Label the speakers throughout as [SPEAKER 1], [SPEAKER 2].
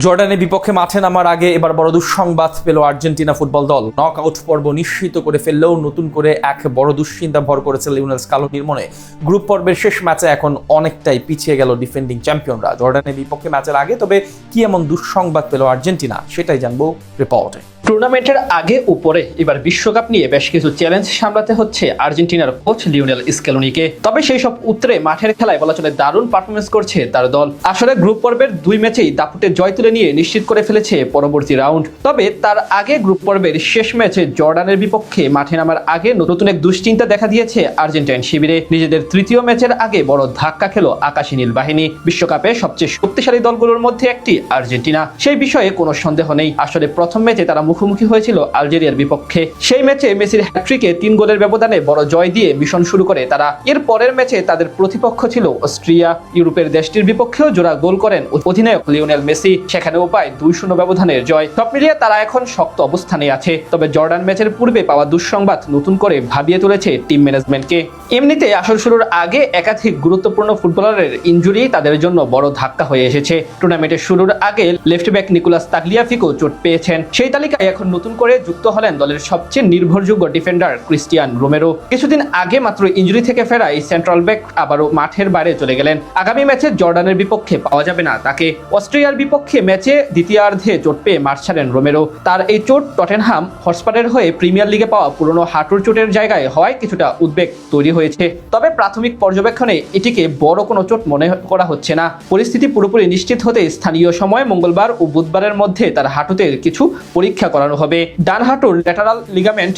[SPEAKER 1] জর্ডানের বিপক্ষে মাঠে নামার আগে এবার বড় দুঃসংবাদ পেল আর্জেন্টিনা ফুটবল দল। নক আউট পর্ব নিশ্চিত করে ফেললেও নতুন করে এক বড় দুশ্চিন্তা ভর করেছে লিওনেল স্কালোনির মনে। গ্রুপ পর্বের শেষ ম্যাচে এখন অনেকটাই পিছিয়ে গেল ডিফেন্ডিং চ্যাম্পিয়নরা। জর্ডানের বিপক্ষে ম্যাচের আগে তবে কি এমন দুঃসংবাদ পেল আর্জেন্টিনা, সেটাই জানবো রিপোর্টে।
[SPEAKER 2] টুর্নামেন্টের আগে উপরে এবার বিশ্বকাপ নিয়ে বেশ কিছু চ্যালেঞ্জ সামলাতে হচ্ছে আর্জেন্টিনার কোচ লিওনেল স্কেলোনিকে। তবে সেই সব উত্তরে মাঠের খেলায় বলা চলে দারুণ পারফরমেন্স করছে তার দল। আসলে গ্রুপ পর্বের দুই ম্যাচেই দাপুটে জয় তুলে নিয়ে নিশ্চিত করে ফেলেছে পরবর্তী রাউন্ড। তবে তার আগে গ্রুপ পর্বের শেষ ম্যাচে জর্ডানের বিপক্ষে মাঠে নামার আগে নতুন এক দুশ্চিন্তা দেখা দিয়েছে আর্জেন্টাইন শিবিরে। নিজেদের তৃতীয় ম্যাচের আগে বড় ধাক্কা খেল আকাশী নীল বাহিনী। বিশ্বকাপে সবচেয়ে শক্তিশালী দলগুলোর মধ্যে একটি আর্জেন্টিনা, সেই বিষয়ে কোনো সন্দেহ নেই। আসলে প্রথম ম্যাচে তারা মুখোমুখি হয়েছিল আলজেরিয়ার বিপক্ষে। সেই ম্যাচে মেসির হ্যাট্রিকে 3 গোলের ব্যবধানে বড় জয় দিয়ে মিশন শুরু করে তারা। এর পরের ম্যাচে তাদের প্রতিপক্ষ ছিল অস্ট্রিয়া। ইউরোপের দেশটির বিপক্ষেও জোড়া গোল করেন অধিনায়ক লিওনেল মেসি, সেখানেও পায় 2-0 ব্যবধানের জয়। সব মিলিয়ে তারা এখন শক্ত অবস্থানে আছে। তবে জর্ডান ম্যাচের পূর্বে পাওয়া দুঃসংবাদ নতুন করে ভাবিয়ে তুলেছে টিম ম্যানেজমেন্টকে। এমনিতে আসর শুরুর আগে একাধিক গুরুত্বপূর্ণ ফুটবলারের ইনজুরি তাদের জন্য বড় ধাক্কা হয়ে এসেছে। টুর্নামেন্টের শুরুর আগে লেফট ব্যাক নিকোলাস তাগলিয়াফিকো চোট পেয়েছেন। সেই তালিকায় এখন নতুন করে যুক্ত হলেন দলের সবচেয়ে নির্ভরযোগ্য ডিফেন্ডার ক্রিস্টিয়ান রোমেরো। কিছুদিন আগে মাত্র ইনজুরি থেকে ফেরা এই সেন্ট্রাল ব্যাক আবারও মাঠের বাইরে চলে গেলেন। আগামী ম্যাচে জর্ডানের বিপক্ষে পাওয়া যাবে না তাকে। অস্ট্রিয়ার বিপক্ষে ম্যাচে দ্বিতীয়ার্ধে চোট পেয়ে মাঠ ছাড়েন রোমেরো। তার এই চোট টটেনহাম হটস্পারের হয়ে প্রিমিয়ার লিগে পাওয়া পুরনো হাঁটুর চোটের জায়গায় হওয়ায় কিছুটা উদ্বেগ তৈরি হয়েছে। তবে প্রাথমিক পর্যবেক্ষণে এটিকে বড় কোনো চোট মনে করা হচ্ছে না। পরিস্থিতি পুরোপুরি নিশ্চিত হতে স্থানীয় সময় মঙ্গলবার ও বুধবারের মধ্যে তার হাঁটুতে কিছু পরীক্ষা করানো হবে। ডান হাঁটুর ল্যাটারাল লিগামেন্ট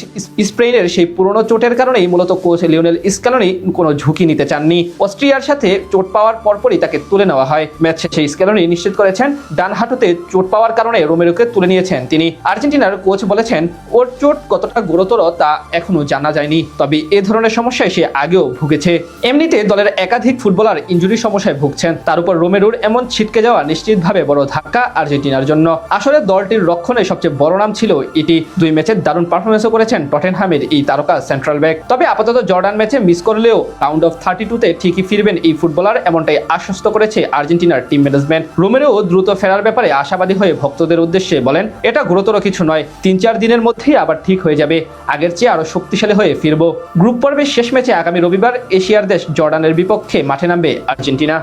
[SPEAKER 2] স্প্রেইনের সেই পুরনো চোটের কারণেই মূলত কোচ লিওনেল স্কেলোনি কোনো ঝুঁকি নিতে চাননি। অস্ট্রিয়ার সাথে চোট পাওয়ার পরপরই তাকে তুলে নেওয়া হয়। ম্যাচ শেষে স্কেলোনি নিশ্চিত করেছেন ডান হাঁটুতে চোট পাওয়ার কারণে রোমেরোকে তুলে নিয়েছেন তিনি। আর্জেন্টিনার কোচ বলেছেন ওর চোট কতটা গুরুতর তা এখনো জানা যায়নি, তবে এ ধরনের সমস্যায় সে আগেও ভুগেছে। এমনিতে দলের একাধিক ফুটবলার ইনজুরি সমস্যায় ভুগছেন, তার উপর রোমেরোর এমন ছিটকে যাওয়া নিশ্চিতভাবে বড় ধাক্কা আর্জেন্টিনার জন্য। আসলে দলটির রক্ষণে সবচেয়ে বড় নাম ছিল এটি। 2 ম্যাচে দারুণ পারফরমেন্সও করেছেন টটেনহামের এই তারকা সেন্ট্রাল ব্যাক। তবে আপাতত জর্ডান ম্যাচে মিস করলেও রাউন্ড অফ 32-তে ঠিকই ফিরবেন এই ফুটবলার, এমনটাই আশ্বস্ত করেছে আর্জেন্টিনার টিম ম্যানেজমেন্ট। রোমেরো দ্রুত ফেরার ব্যাপারে আশাবাদী হয়ে ভক্তদের উদ্দেশ্যে বলেন, এটা গুরুতর কিছু নয়, 3-4 দিনের মধ্যেই আবার ঠিক হয়ে যাবে, আগের চেয়ে আরো শক্তিশালী হয়ে ফিরবো। গ্রুপ পর্বের শেষ ম্যাচে আগামী রবিবার এশিয়ার দেশ জর্ডানের বিপক্ষে মাঠে নামবে আর্জেন্টিনা।